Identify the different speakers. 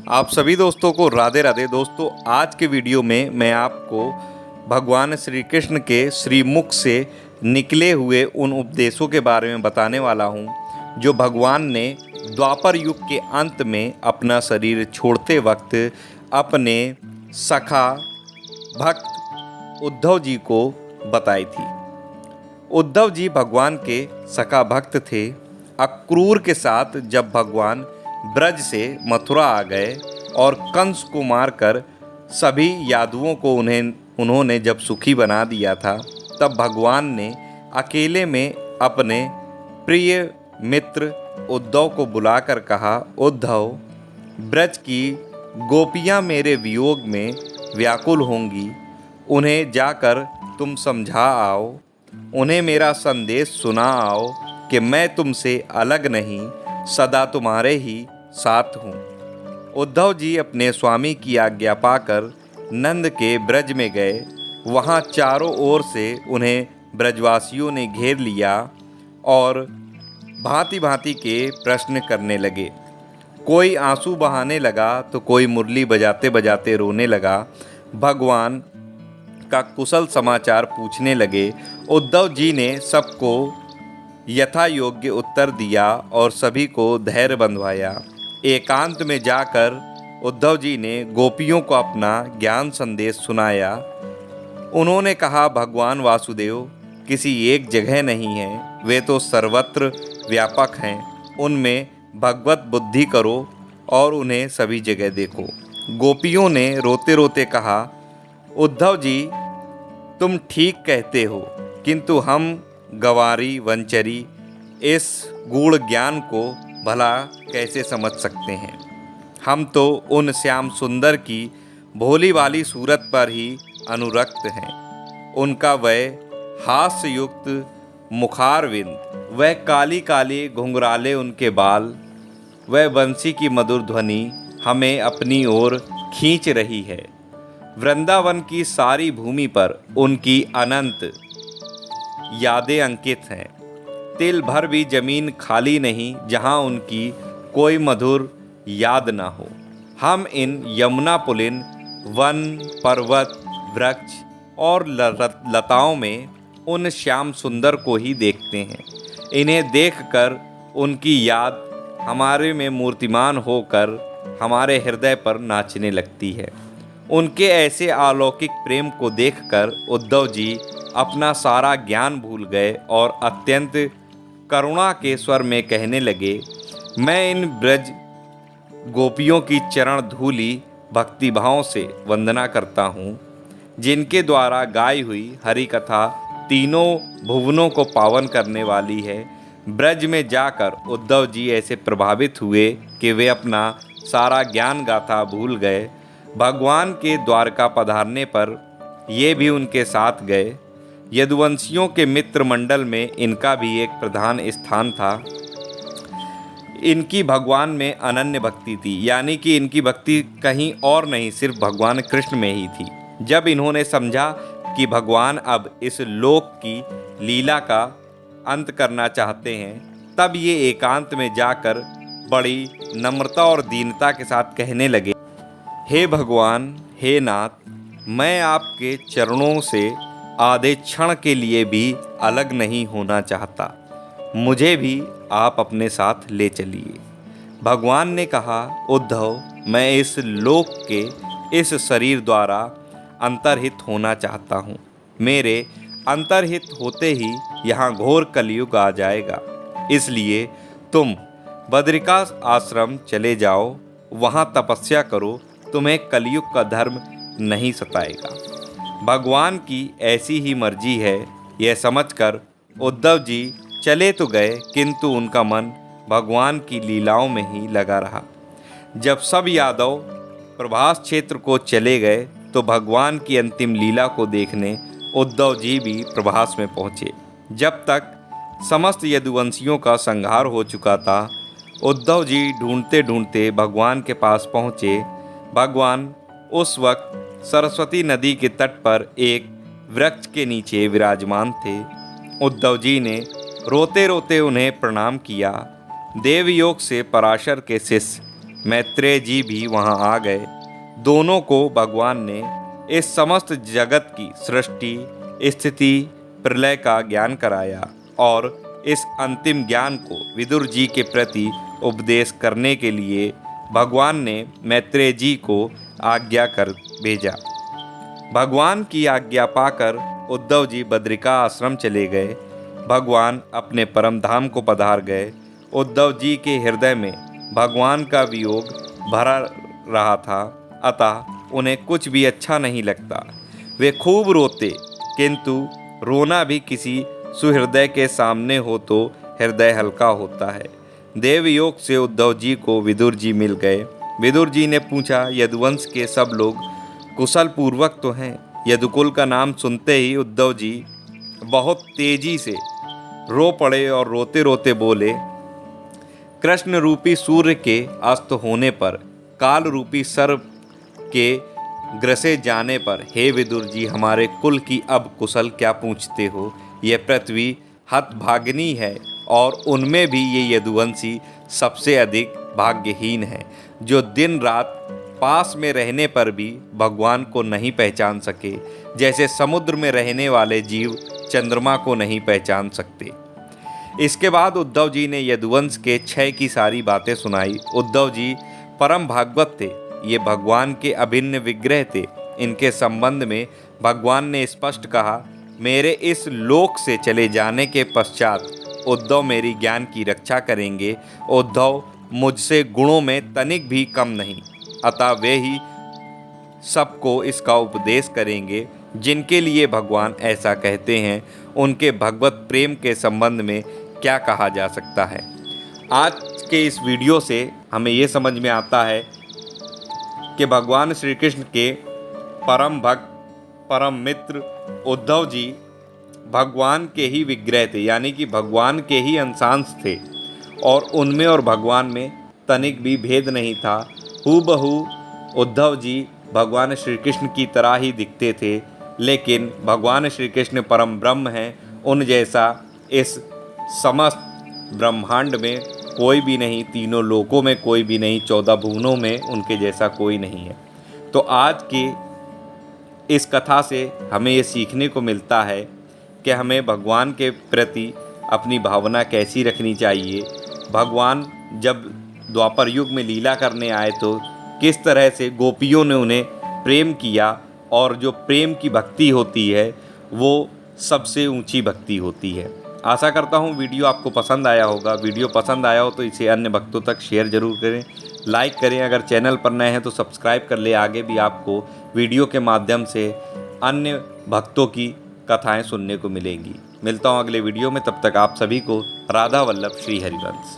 Speaker 1: आप सभी दोस्तों को राधे राधे। दोस्तों, आज के वीडियो में मैं आपको भगवान श्री कृष्ण के श्रीमुख से निकले हुए उन उपदेशों के बारे में बताने वाला हूँ जो भगवान ने द्वापर युग के अंत में अपना शरीर छोड़ते वक्त अपने सखा भक्त उद्धव जी को बताई थी। उद्धव जी भगवान के सखा भक्त थे। अक्रूर के साथ जब भगवान ब्रज से मथुरा आ गए और कंस को मारकर सभी यादवों को उन्होंने जब सुखी बना दिया था, तब भगवान ने अकेले में अपने प्रिय मित्र उद्धव को बुलाकर कहा, उद्धव, ब्रज की गोपियाँ मेरे वियोग में व्याकुल होंगी, उन्हें जाकर तुम समझा आओ, उन्हें मेरा संदेश सुना आओ कि मैं तुमसे अलग नहीं, सदा तुम्हारे ही साथ हूँ। उद्धव जी अपने स्वामी की आज्ञा पाकर नंद के ब्रज में गए। वहाँ चारों ओर से उन्हें ब्रजवासियों ने घेर लिया और भांति भांति के प्रश्न करने लगे। कोई आंसू बहाने लगा तो कोई मुरली बजाते बजाते रोने लगा। भगवान का कुशल समाचार पूछने लगे। उद्धव जी ने सबको यथा योग्य उत्तर दिया और सभी को धैर्य बंधवाया। एकांत में जाकर उद्धव जी ने गोपियों को अपना ज्ञान संदेश सुनाया। उन्होंने कहा, भगवान वासुदेव किसी एक जगह नहीं है, वे तो सर्वत्र व्यापक हैं। उनमें भगवत बुद्धि करो और उन्हें सभी जगह देखो। गोपियों ने रोते रोते कहा, उद्धव जी तुम ठीक कहते हो, किंतु हम गंवारी वंचरी इस गूढ़ ज्ञान को भला कैसे समझ सकते हैं। हम तो उन श्याम सुंदर की भोली वाली सूरत पर ही अनुरक्त हैं। उनका वह हास्य युक्त मुखारविंद, वह काली काली घुंघराले उनके बाल, वह बंसी की मधुर ध्वनि हमें अपनी ओर खींच रही है। वृंदावन की सारी भूमि पर उनकी अनंत यादें अंकित हैं। तिल भर भी जमीन खाली नहीं जहां उनकी कोई मधुर याद ना हो। हम इन यमुना पुलिन, वन, पर्वत, वृक्ष और लताओं में उन श्याम सुंदर को ही देखते हैं। इन्हें देखकर उनकी याद हमारे में मूर्तिमान होकर हमारे हृदय पर नाचने लगती है। उनके ऐसे अलौकिक प्रेम को देखकर उद्धव जी अपना सारा ज्ञान भूल गए और अत्यंत करुणा के स्वर में कहने लगे, मैं इन ब्रज गोपियों की चरण धूली भक्तिभाव से वंदना करता हूँ, जिनके द्वारा गाई हुई हरि कथा तीनों भुवनों को पावन करने वाली है। ब्रज में जाकर उद्धव जी ऐसे प्रभावित हुए कि वे अपना सारा ज्ञान गाथा भूल गए। भगवान के द्वारका पधारने पर ये भी उनके साथ गए। यदुवंशियों के मित्र मंडल में इनका भी एक प्रधान स्थान था। इनकी भगवान में अनन्य भक्ति थी, यानी कि इनकी भक्ति कहीं और नहीं, सिर्फ भगवान कृष्ण में ही थी। जब इन्होंने समझा कि भगवान अब इस लोक की लीला का अंत करना चाहते हैं, तब ये एकांत में जाकर बड़ी नम्रता और दीनता के साथ कहने लगे, हे भगवान, हे नाथ, मैं आपके चरणों से आधे क्षण के लिए भी अलग नहीं होना चाहता। मुझे भी आप अपने साथ ले चलिए। भगवान ने कहा, उद्धव, मैं इस लोक के इस शरीर द्वारा अंतर्हित होना चाहता हूँ। मेरे अंतर्हित होते ही यहाँ घोर कलयुग आ जाएगा। इसलिए तुम बद्रिका आश्रम चले जाओ, वहाँ तपस्या करो, तुम्हें कलयुग का धर्म नहीं सताएगा। भगवान की ऐसी ही मर्जी है। यह समझकर उद्धव जी चले तो गए, किंतु उनका मन भगवान की लीलाओं में ही लगा रहा। जब सब यादव प्रभास क्षेत्र को चले गए तो भगवान की अंतिम लीला को देखने उद्धव जी भी प्रभास में पहुँचे। जब तक समस्त यदुवंशियों का संहार हो चुका था, उद्धव जी ढूंढते ढूंढते भगवान के पास पहुँचे। भगवान उस वक्त सरस्वती नदी के तट पर एक वृक्ष के नीचे विराजमान थे। उद्धव जी ने रोते रोते उन्हें प्रणाम किया। देवयोग से पराशर के शिष्य मैत्रेय जी भी वहां आ गए। दोनों को भगवान ने इस समस्त जगत की सृष्टि, स्थिति, प्रलय का ज्ञान कराया और इस अंतिम ज्ञान को विदुर जी के प्रति उपदेश करने के लिए भगवान ने मैत्रेय जी को आज्ञा कर भेजा। भगवान की आज्ञा पाकर उद्धव जी बद्रिका आश्रम चले गए। भगवान अपने परम धाम को पधार गए। उद्धव जी के हृदय में भगवान का वियोग भरा रहा था, अतः उन्हें कुछ भी अच्छा नहीं लगता। वे खूब रोते, किंतु रोना भी किसी सुहृदय के सामने हो तो हृदय हल्का होता है। देवयोग से उद्धव जी को विदुर जी मिल गए। विदुर जी ने पूछा, यदुवंश के सब लोग कुशल पूर्वक तो हैं? यदुकुल का नाम सुनते ही उद्धव जी बहुत तेजी से रो पड़े और रोते रोते बोले, कृष्ण रूपी सूर्य के अस्त होने पर, काल रूपी सर्प के ग्रसे जाने पर, हे विदुर जी, हमारे कुल की अब कुशल क्या पूछते हो? यह पृथ्वी हतभागिनी है और उनमें भी ये यदुवंशी सबसे अधिक भाग्यहीन है, जो दिन रात पास में रहने पर भी भगवान को नहीं पहचान सके, जैसे समुद्र में रहने वाले जीव चंद्रमा को नहीं पहचान सकते। इसके बाद उद्धव जी ने यदुवंश के क्षय की सारी बातें सुनाई। उद्धव जी परम भागवत थे, ये भगवान के अभिन्न विग्रह थे। इनके संबंध में भगवान ने स्पष्ट कहा, मेरे इस लोक से चले जाने के पश्चात उद्धव मेरी ज्ञान की रक्षा करेंगे। उद्धव मुझसे गुणों में तनिक भी कम नहीं, अतः वे ही सबको इसका उपदेश करेंगे। जिनके लिए भगवान ऐसा कहते हैं, उनके भगवत प्रेम के संबंध में क्या कहा जा सकता है। आज के इस वीडियो से हमें ये समझ में आता है कि भगवान श्री कृष्ण के परम भक्त, परम मित्र उद्धव जी भगवान के ही विग्रह थे, यानी कि भगवान के ही अंशांश थे और उनमें और भगवान में तनिक भी भेद नहीं था। हूबहू उद्धव जी भगवान श्री कृष्ण की तरह ही दिखते थे, लेकिन भगवान श्री कृष्ण परम ब्रह्म हैं। उन जैसा इस समस्त ब्रह्मांड में कोई भी नहीं, तीनों लोकों में कोई भी नहीं, 14 भुवनों में उनके जैसा कोई नहीं है। तो आज की इस कथा से हमें ये सीखने को मिलता है कि हमें भगवान के प्रति अपनी भावना कैसी रखनी चाहिए। भगवान जब द्वापर युग में लीला करने आए तो किस तरह से गोपियों ने उन्हें प्रेम किया, और जो प्रेम की भक्ति होती है वो सबसे ऊंची भक्ति होती है। आशा करता हूँ वीडियो आपको पसंद आया होगा। वीडियो पसंद आया हो तो इसे अन्य भक्तों तक शेयर ज़रूर करें, लाइक करें। अगर चैनल पर नए हैं तो सब्सक्राइब कर ले। आगे भी आपको वीडियो के माध्यम से अन्य भक्तों की कथाएं सुनने को मिलेंगी। मिलता हूँ अगले वीडियो में, तब तक आप सभी को राधा वल्लभ श्री हरिवंश।